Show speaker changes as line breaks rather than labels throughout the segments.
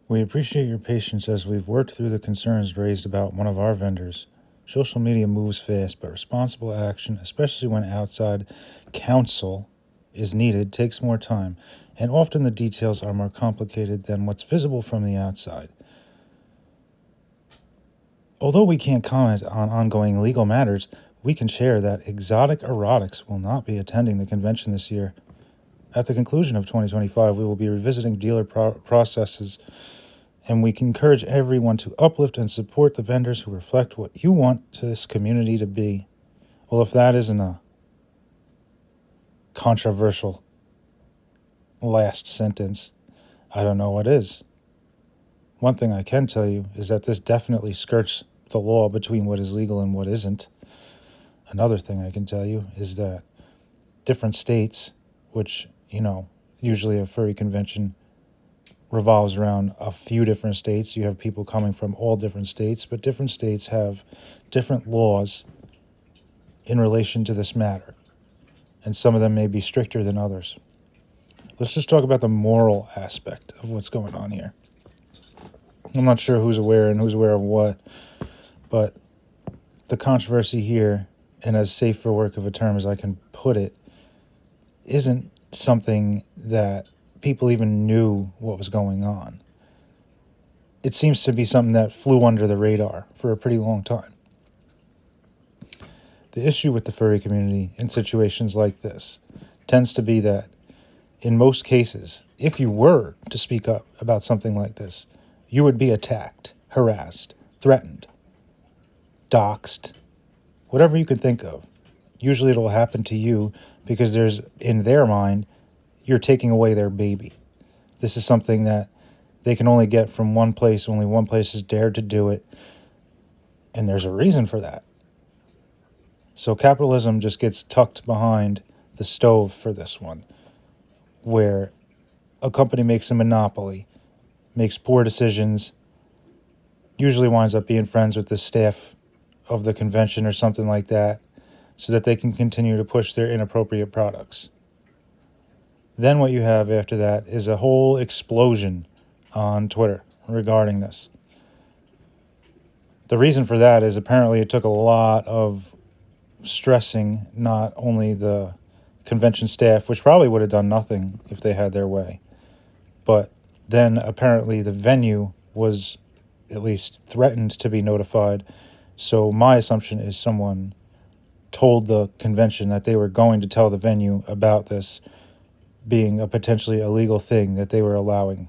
We appreciate your patience as we've worked through the concerns raised about one of our vendors. Social media moves fast, but responsible action, especially when outside counsel is needed, takes more time, and often the details are more complicated than what's visible from the outside. Although we can't comment on ongoing legal matters, we can share that Exotic Erotics will not be attending the convention this year. At the conclusion of 2025, we will be revisiting dealer processes, and we can encourage everyone to uplift and support the vendors who reflect what you want this community to be. Well, if that isn't a controversial last sentence, I don't know what is. One thing I can tell you is that this definitely skirts the law between what is legal and what isn't. Another thing I can tell you is that different states, which, usually a furry convention revolves around a few different states. You have people coming from all different states, but different states have different laws in relation to this matter, and some of them may be stricter than others. Let's just talk about the moral aspect of what's going on here. I'm not sure who's aware and who's aware of what, but the controversy here, and as safe for work of a term as I can put it, isn't something that people even knew what was going on. It seems to be something that flew under the radar for a pretty long time. The issue with the furry community in situations like this tends to be that in most cases, if you were to speak up about something like this, you would be attacked, harassed, threatened, doxxed, whatever you could think of. Usually it'll happen to you because there's, in their mind, you're taking away their baby. This is something that they can only get from one place. Only one place has dared to do it. And there's a reason for that. So capitalism just gets tucked behind the stove for this one, where a company makes a monopoly, makes poor decisions, usually winds up being friends with the staff of the convention or something like that, so that they can continue to push their inappropriate products. Then what you have after that is a whole explosion on Twitter regarding this. The reason for that is apparently it took a lot of stressing not only the convention staff, which probably would have done nothing if they had their way, but then apparently the venue was at least threatened to be notified. So my assumption is someone told the convention that they were going to tell the venue about this being a potentially illegal thing that they were allowing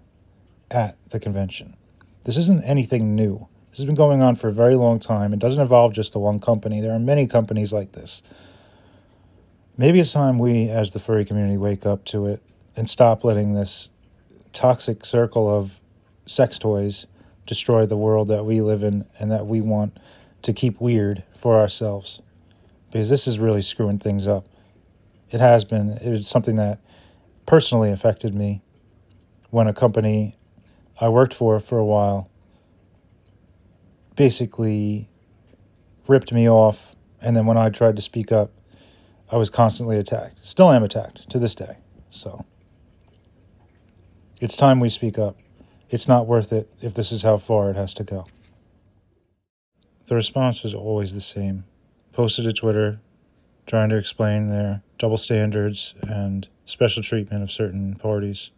at the convention. This isn't anything new. This has been going on for a very long time. It doesn't involve just the one company. There are many companies like this. Maybe it's time we, as the furry community, wake up to it and stop letting this toxic circle of sex toys destroy the world that we live in and that we want to keep weird for ourselves. Because this is really screwing things up. It has been. It was something that personally affected me when a company I worked for a while basically ripped me off, and then when I tried to speak up, I was constantly attacked. Still am attacked to this day. So it's time we speak up. It's not worth it if this is how far it has to go. The response is always the same. Posted to Twitter, trying to explain their double standards and special treatment of certain parties.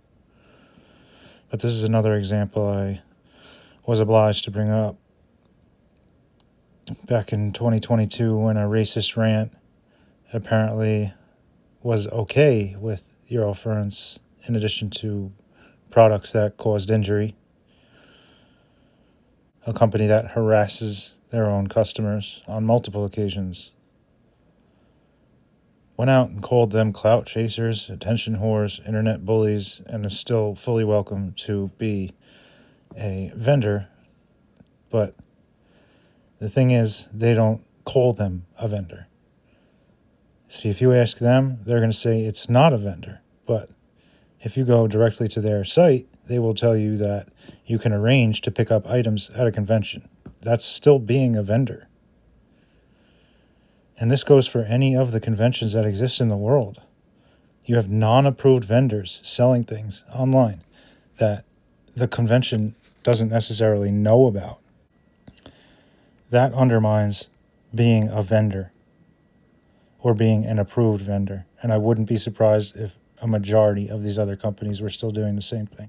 But this is another example I was obliged to bring up. Back in 2022, when a racist rant apparently was okay with Eurofurence, in addition to products that caused injury, a company that harasses their own customers on multiple occasions, went out and called them clout chasers, attention whores, internet bullies, and is still fully welcome to be a vendor. But the thing is, they don't call them a vendor. See, if you ask them, they're going to say it's not a vendor. But if you go directly to their site, they will tell you that you can arrange to pick up items at a convention. That's still being a vendor. And this goes for any of the conventions that exist in the world. You have non-approved vendors selling things online that the convention doesn't necessarily know about. That undermines being a vendor or being an approved vendor. And I wouldn't be surprised if a majority of these other companies were still doing the same thing.